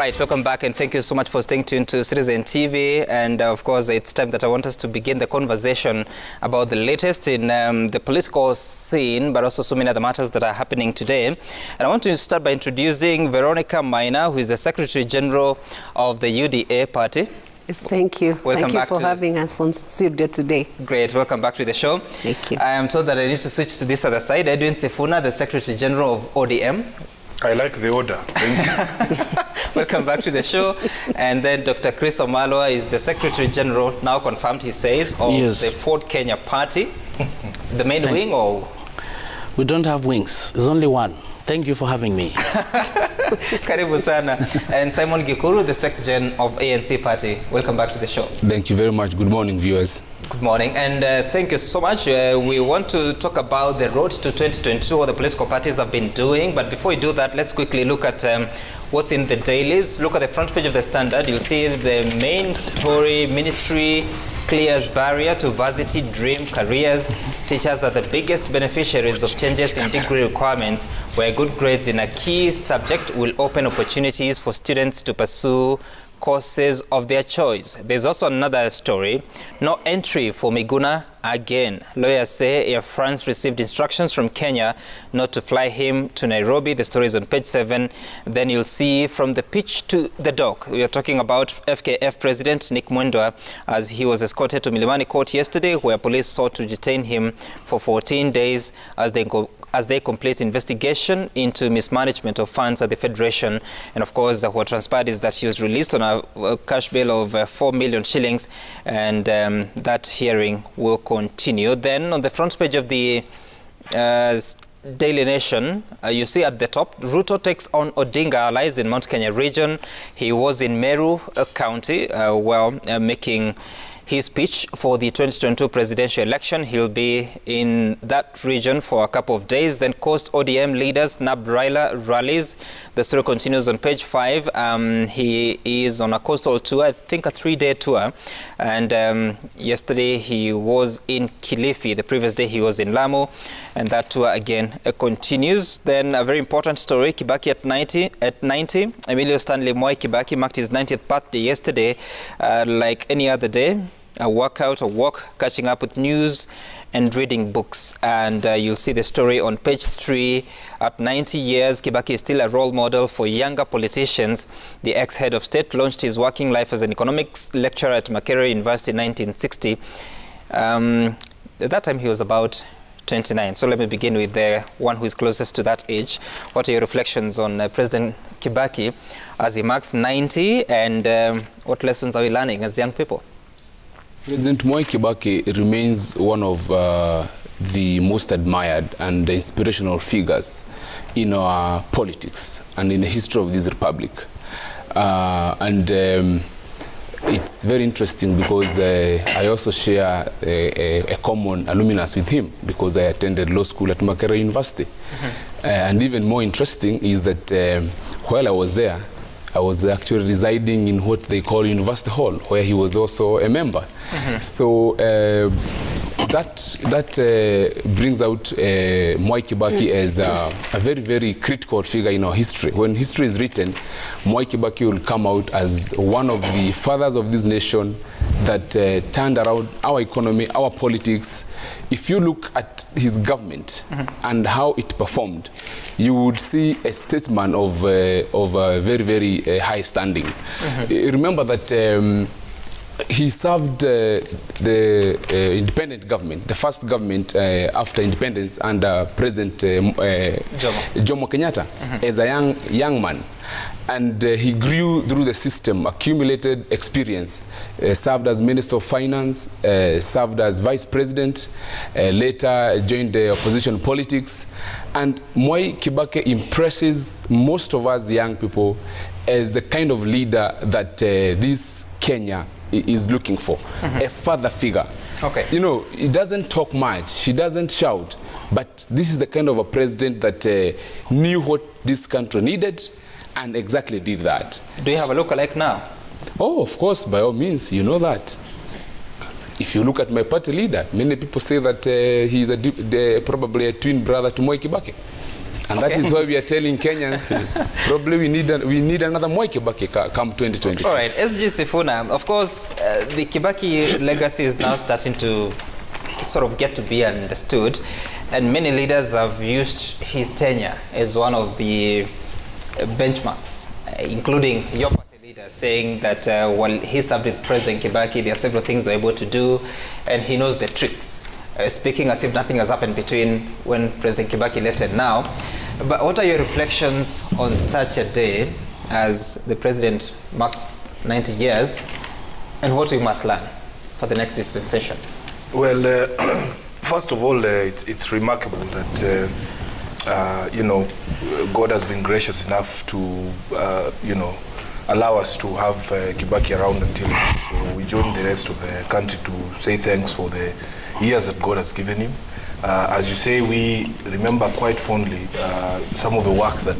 right, welcome back, and thank you so much for staying tuned to Citizen TV. And of course, it's time that I want us to begin the conversation about the latest in the political scene, but also so many other matters that are happening today. And I want to start by introducing Veronica Maina, who is the Secretary General of the UDA party. Yes, thank you. Welcome thank you for having us on studio today. Great. Welcome back to the show. Thank you. I am told that I need to switch to this other side. Edwin Sifuna, the Secretary General of ODM. I like the order. Thank you. Welcome back to the show. And then Dr. Chris Omalwa is the Secretary General, now confirmed, he says, of the Ford Kenya Party. The main wing, or? We don't have wings. There's only one. Thank you for having me. Karibu sana. And Simon Gikuru, the Sec Gen of ANC Party. Welcome back to the show. Thank you very much. Good morning, viewers. Good morning, and thank you so much. We want to talk about the road to 2022, what the political parties have been doing. But before we do that, let's quickly look at what's in the dailies. Look at the front page of the Standard. You'll see the main story: ministry clears barrier to varsity dream careers. Teachers are the biggest beneficiaries of changes in degree requirements, where good grades in a key subject will open opportunities for students to pursue courses of their choice. There's also another story: no entry for Miguna again. Lawyers say Air France received instructions from Kenya not to fly him to Nairobi. The story is on page 7. Then you'll see from the pitch to the dock. We are talking about FKF President Nick Mwendwa, as he was escorted to Milimani Court yesterday, where police sought to detain him for 14 days as they complete investigation into mismanagement of funds at the Federation. And of course, what transpired is that he was released on a cash bail of 4 million shillings, and that hearing will continue. Then on the front page of the Daily Nation, you see at the top, Ruto takes on Odinga allies in Mount Kenya region. He was in Meru County, making his speech for the 2022 presidential election. He'll be in that region for a couple of days. Then Coast ODM leaders nab Raila rallies. The story continues on page 5. He is on a coastal tour, I think a 3-day tour. And yesterday he was in Kilifi. The previous day he was in Lamu. And that tour again continues. Then a very important story: Kibaki at 90. Emilio Stanley Moi Kibaki marked his 90th birthday yesterday. Like any other day, a workout, a walk, catching up with news and reading books. And you'll see the story on page 3. At 90 years, Kibaki is still a role model for younger politicians. The ex-head of state launched his working life as an economics lecturer at Makerere University in 1960. At that time he was about 29. So let me begin with the one who is closest to that age. What are your reflections on President Kibaki as he marks 90, and what lessons are we learning as young people? President Moi Kibaki remains one of the most admired and inspirational figures in our politics and in the history of this republic. It's very interesting because I also share a common alumnus with him, because I attended law school at Makerere University. And even more interesting is that while I was there, I was actually residing in what they call University Hall, where he was also a member. So that brings out Moi Kibaki as a very, very critical figure in our history. When history is written, Moi Kibaki will come out as one of the fathers of this nation that turned around our economy, our politics. If you look at his government and how it performed, you would see a statesman of a very, very high standing. Remember that he served the independent government, the first government after independence under President Jomo Kenyatta, as a young man. And he grew through the system, accumulated experience, served as Minister of Finance, served as Vice President, later joined the opposition politics. And Moi Kibaki impresses most of us young people as the kind of leader that this Kenya is looking for, a father figure. Okay. You know, he doesn't talk much, he doesn't shout, but this is the kind of a president that knew what this country needed and exactly did that. Do you have a look-alike now? Oh, of course, by all means, you know that. If you look at my party leader, many people say that he's probably a twin brother to Moi Kibaki. And that is why we are telling Kenyans, probably we need another Mwai Kibaki come 2022. All right, SG Sifuna, of course, the Kibaki legacy is now starting to sort of get to be understood, and many leaders have used his tenure as one of the benchmarks, including your party leader, saying that while he served with President Kibaki, there are several things they're able to do, and he knows the tricks. Speaking as if nothing has happened between when President Kibaki left and now. But what are your reflections on such a day as the president marks 90 years, and what we must learn for the next dispensation? Well, first of all, it's remarkable that, you know, God has been gracious enough to, you know, allow us to have Kibaki around until now. So we join the rest of the country to say thanks for the years that God has given him. As you say, we remember quite fondly some of the work that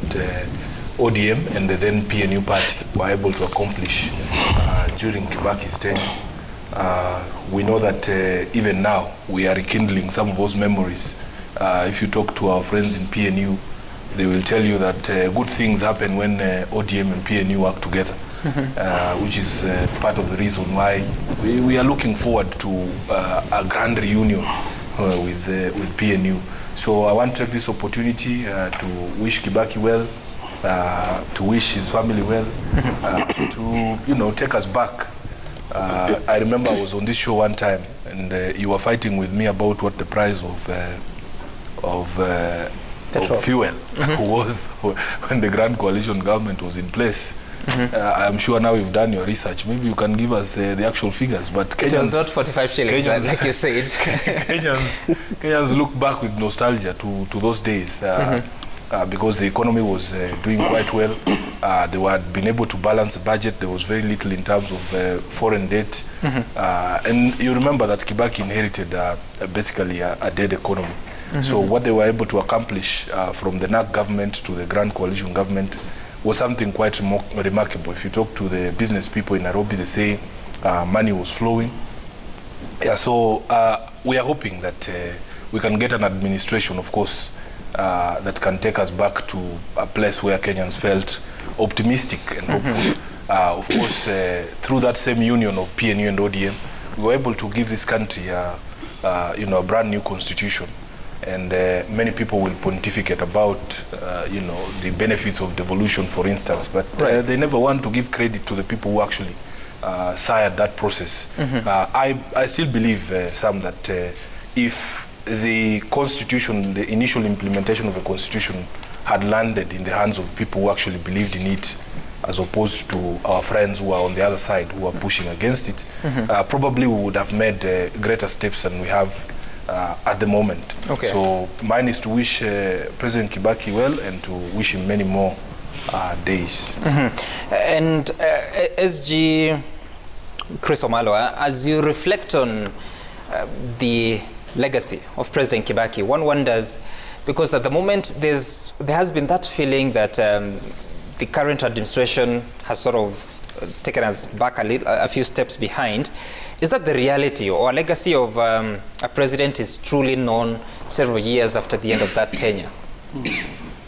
ODM and the then PNU party were able to accomplish during Kibaki's tenure. We know that even now we are rekindling some of those memories. If you talk to our friends in PNU, they will tell you that good things happen when ODM and PNU work together, which is part of the reason why we are looking forward to a grand reunion with PNU. So I want to take this opportunity to wish Kibaki well, to wish his family well, to, you know, take us back. I remember I was on this show one time, and you were fighting with me about what the price of fuel was when the Grand Coalition government was in place. I'm sure now you've done your research. Maybe you can give us the actual figures. But Kenyans, it was not 45 shillings, like you said. Kenyans look back with nostalgia to those days. Because the economy was doing quite well. They had been able to balance the budget. There was very little in terms of foreign debt. And you remember that Kibaki inherited basically a dead economy. So what they were able to accomplish from the NAC government to the Grand Coalition government was something quite remarkable. If you talk to the business people in Nairobi, they say money was flowing. Yeah, so we are hoping that we can get an administration, of course, that can take us back to a place where Kenyans felt optimistic and hopeful. Of course, through that same union of PNU and ODM, we were able to give this country you know, a brand new constitution. And many people will pontificate about, you know, the benefits of devolution, for instance, but they never want to give credit to the people who actually sired that process. I still believe, Sam, that if the constitution, the initial implementation of the constitution had landed in the hands of people who actually believed in it, as opposed to our friends who are on the other side who are pushing against it, probably we would have made greater steps than we have at the moment. So mine is to wish President Kibaki well and to wish him many more days. And SG Chris Omalo, as you reflect on the legacy of President Kibaki, one wonders, because at the moment there has been that feeling that the current administration has sort of taken us back a few steps behind. Is that the reality, or a legacy of a president is truly known several years after the end of that tenure?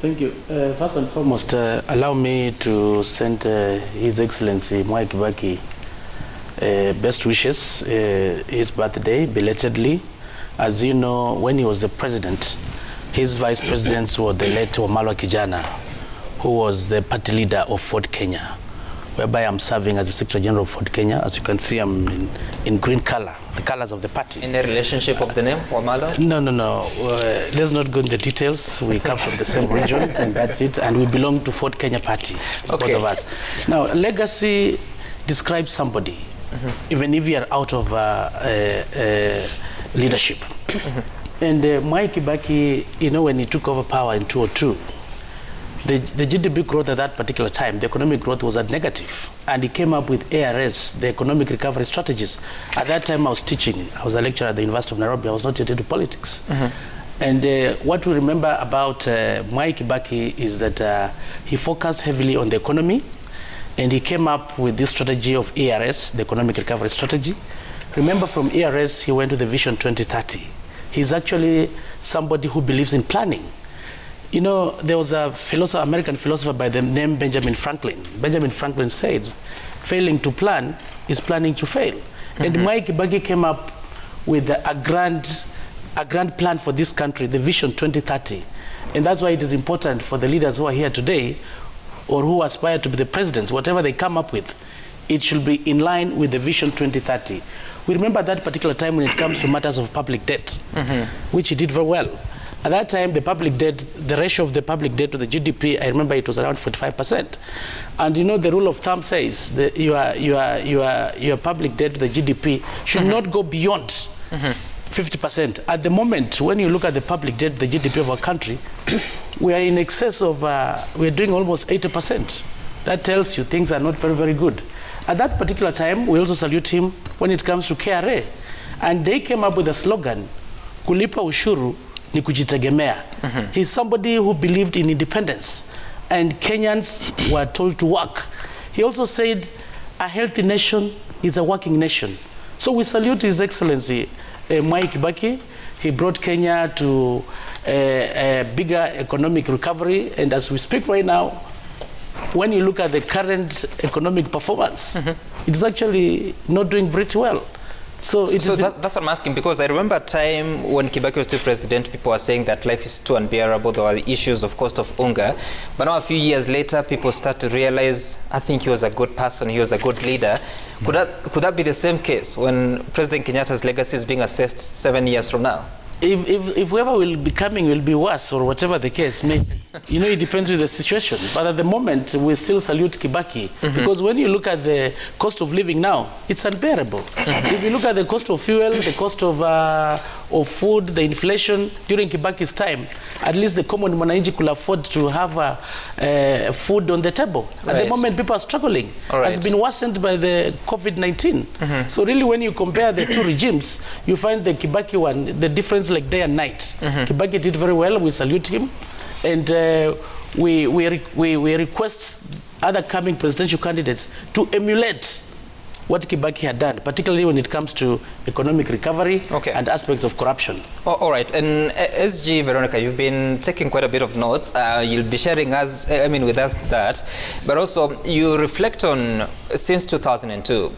Thank you. First and foremost, allow me to send His Excellency Mwai Kibaki best wishes, his birthday, belatedly. As you know, when he was the president, his vice presidents were the late Wamalwa Kijana, who was the party leader of Ford Kenya, whereby I'm serving as the Secretary General of Ford Kenya. As you can see, I'm in green color, the colors of the party. In the relationship of the name, Wamalwa? No. Let's not go into the details. We come from the same region, and that's it. And we belong to Ford Kenya party, both of us. Now, legacy describes somebody, even if you are out of leadership. And Mwai Kibaki, you know, when he took over power in 2002, the GDP growth at that particular time, the economic growth was at negative. And he came up with ARS, the economic recovery strategies. At that time I was teaching. I was a lecturer at the University of Nairobi. I was not yet into politics. And what we remember about Mwai Kibaki is that he focused heavily on the economy, and he came up with this strategy of ARS, the economic recovery strategy. Remember, from ARS, he went to the Vision 2030. He's actually somebody who believes in planning. You know, there was a philosopher, American philosopher by the name Benjamin Franklin. Benjamin Franklin said, failing to plan is planning to fail. And Mwai Kibaki came up with a grand plan for this country, the Vision 2030. And that's why it is important for the leaders who are here today or who aspire to be the presidents, whatever they come up with, it should be in line with the Vision 2030. We remember that particular time when it comes to matters of public debt, which he did very well. At that time, the public debt, the ratio of the public debt to the GDP, I remember it was around 45%. And you know, the rule of thumb says that your public debt to the GDP should not go beyond 50%. At the moment, when you look at the public debt, the GDP of our country, we are in excess of, we're doing almost 80%. That tells you things are not very, very good. At that particular time, we also salute him when it comes to KRA. And they came up with a slogan, kulipa ushuru ni kujitegemea. He's somebody who believed in independence. And Kenyans were told to work. He also said, a healthy nation is a working nation. So we salute His Excellency, Mwai Kibaki. He brought Kenya to a bigger economic recovery. And as we speak right now, when you look at the current economic performance, it is actually not doing pretty well. So that's what I'm asking, because I remember a time when Kibaki was still president, people were saying that life is too unbearable. There were issues of cost of hunger. But now a few years later, people start to realize, I think he was a good person, he was a good leader. Could that be the same case when President Kenyatta's legacy is being assessed 7 years from now? If whoever will be coming will be worse, or whatever the case may be, you know, it depends with the situation. But at the moment, we still salute Kibaki, because when you look at the cost of living now, it's unbearable. If you look at the cost of fuel, the cost of food, the inflation during Kibaki's time, at least the common mwananchi could afford to have food on the table. At the moment, people are struggling. It's been worsened by the COVID-19. So really, when you compare the two regimes, you find the Kibaki one, the difference like day and night. Kibaki did very well. We salute him. And we request other coming presidential candidates to emulate what Kibaki had done, particularly when it comes to economic recovery and aspects of corruption. All right. And SG Veronica, you've been taking quite a bit of notes. You'll be sharing with us that. But also, you reflect on, since 2002,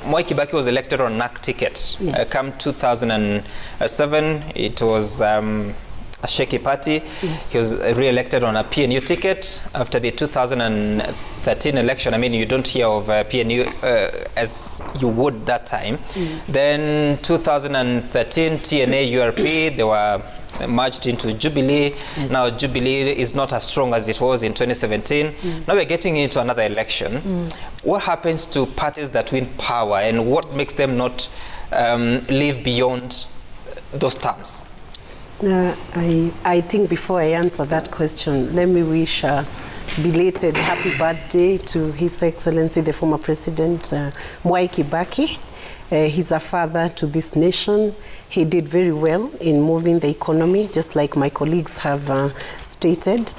Mwai Kibaki was elected on NAC ticket. Yes. Come 2007, it was a shaky party. Yes. He was re-elected on a PNU ticket. After the 2013 election, I mean, you don't hear of PNU as you would that time. Then 2013, TNA, URP, they were merged into Jubilee. Yes. Now Jubilee is not as strong as it was in 2017. Now we're getting into another election. What happens to parties that win power, and what makes them not live beyond those terms? I think before I answer that question, let me wish a belated happy birthday to His Excellency, the former President, Mwai Kibaki. He's a father to this nation. He did very well in moving the economy, just like my colleagues have stated.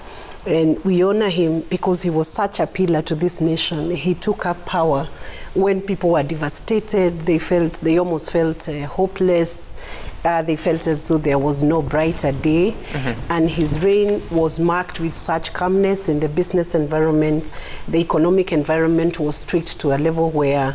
And we honor him because he was such a pillar to this nation. He took up power when people were devastated. They almost felt hopeless. They felt as though there was no brighter day. And his reign was marked with such calmness in the business environment. The economic environment was tweaked to a level where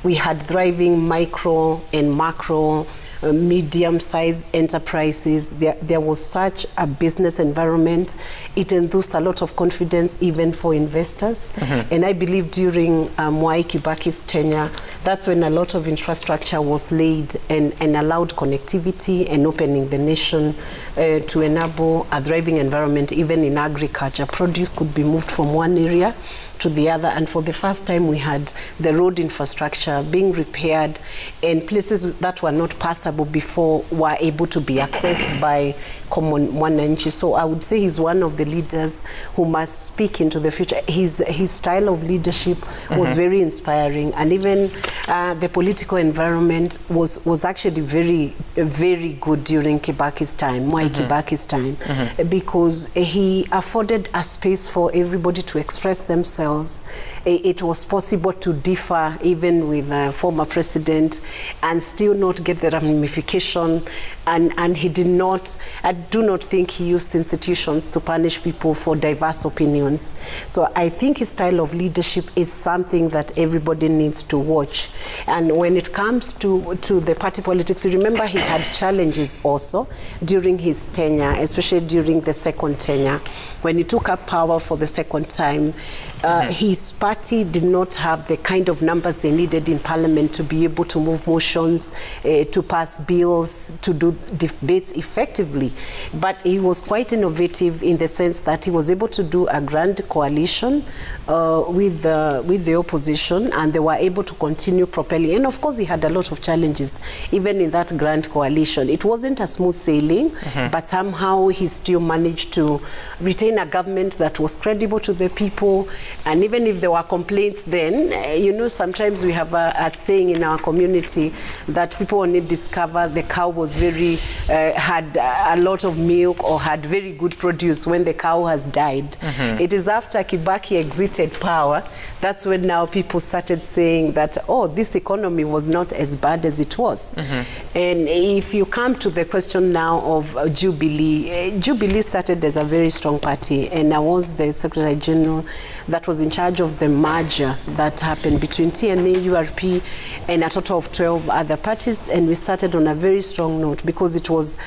we had thriving micro and macro, medium-sized enterprises. There was such a business environment. It enthused a lot of confidence even for investors. And I believe during Mwai Kibaki's tenure, that's when a lot of infrastructure was laid and allowed connectivity and opening the nation to enable a thriving environment. Even in agriculture, produce could be moved from one area to the other, and for the first time we had the road infrastructure being repaired, and places that were not passable before were able to be accessed by common mwananchi. So I would say he's one of the leaders who must speak into the future. His style of leadership was very inspiring, and even the political environment was actually very good during Kibaki's time, Mwai Kibaki's time, because he afforded a space for everybody to express themselves. It was possible to differ even with the former president and still not get the ramification and he did not, I do not think he used institutions to punish people for diverse opinions. So I think his style of leadership is something that everybody needs to watch. And when it comes to the party politics, you remember he had challenges also during his tenure, especially during the second tenure. When he took up power for the second time, his party did not have the kind of numbers they needed in parliament to be able to move motions, to pass bills, to do debates effectively. But he was quite innovative in the sense that he was able to do a grand coalition with the opposition, and they were able to continue propelling. And of course, he had a lot of challenges, even in that grand coalition. It wasn't a smooth sailing, but somehow he still managed to retain a government that was credible to the people. And even if there were complaints then, you know, sometimes we have a saying in our community that people only discover the cow was very, had a lot of milk or had very good produce when the cow has died. It is after Kibaki exited power, that's when now people started saying that, oh, this economy was not as bad as it was. And if you come to the question now of Jubilee, Jubilee started as a very strong party, and I was the Secretary General that was in charge of the merger that happened between TNA, URP, and a total of 12 other parties, and we started on a very strong note because it was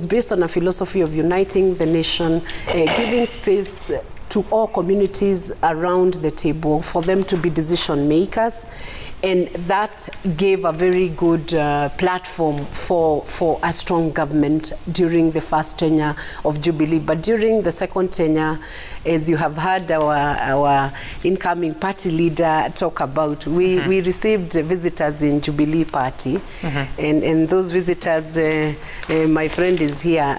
based on a philosophy of uniting the nation, giving space to all communities around the table for them to be decision makers. And that gave a very good platform for a strong government during the first tenure of Jubilee. But during the second tenure, as you have heard our incoming party leader talk about, we received visitors in Jubilee Party. And those visitors, my friend is here,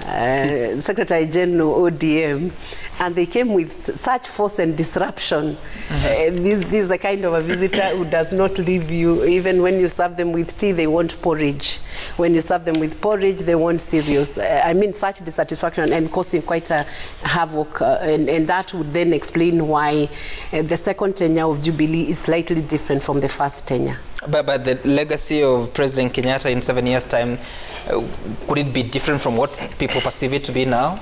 Secretary General ODM, and they came with such force and disruption. This is a kind of a visitor who does not leave you. Even when you serve them with tea, they want porridge. When you serve them with porridge, they want cereals. I mean, such dissatisfaction and causing quite a havoc. And that would then explain why the second tenure of Jubilee is slightly different from the first tenure. But the legacy of President Kenyatta in 7 years' time, could it be different from what people perceive it to be now?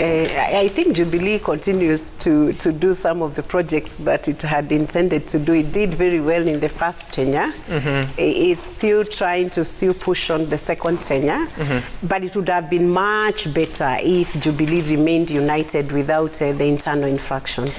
I think Jubilee continues to do some of the projects that it had intended to do. It did very well in the first tenure. It's still trying to push on the second tenure, but it would have been much better if Jubilee remained united without the internal infractions.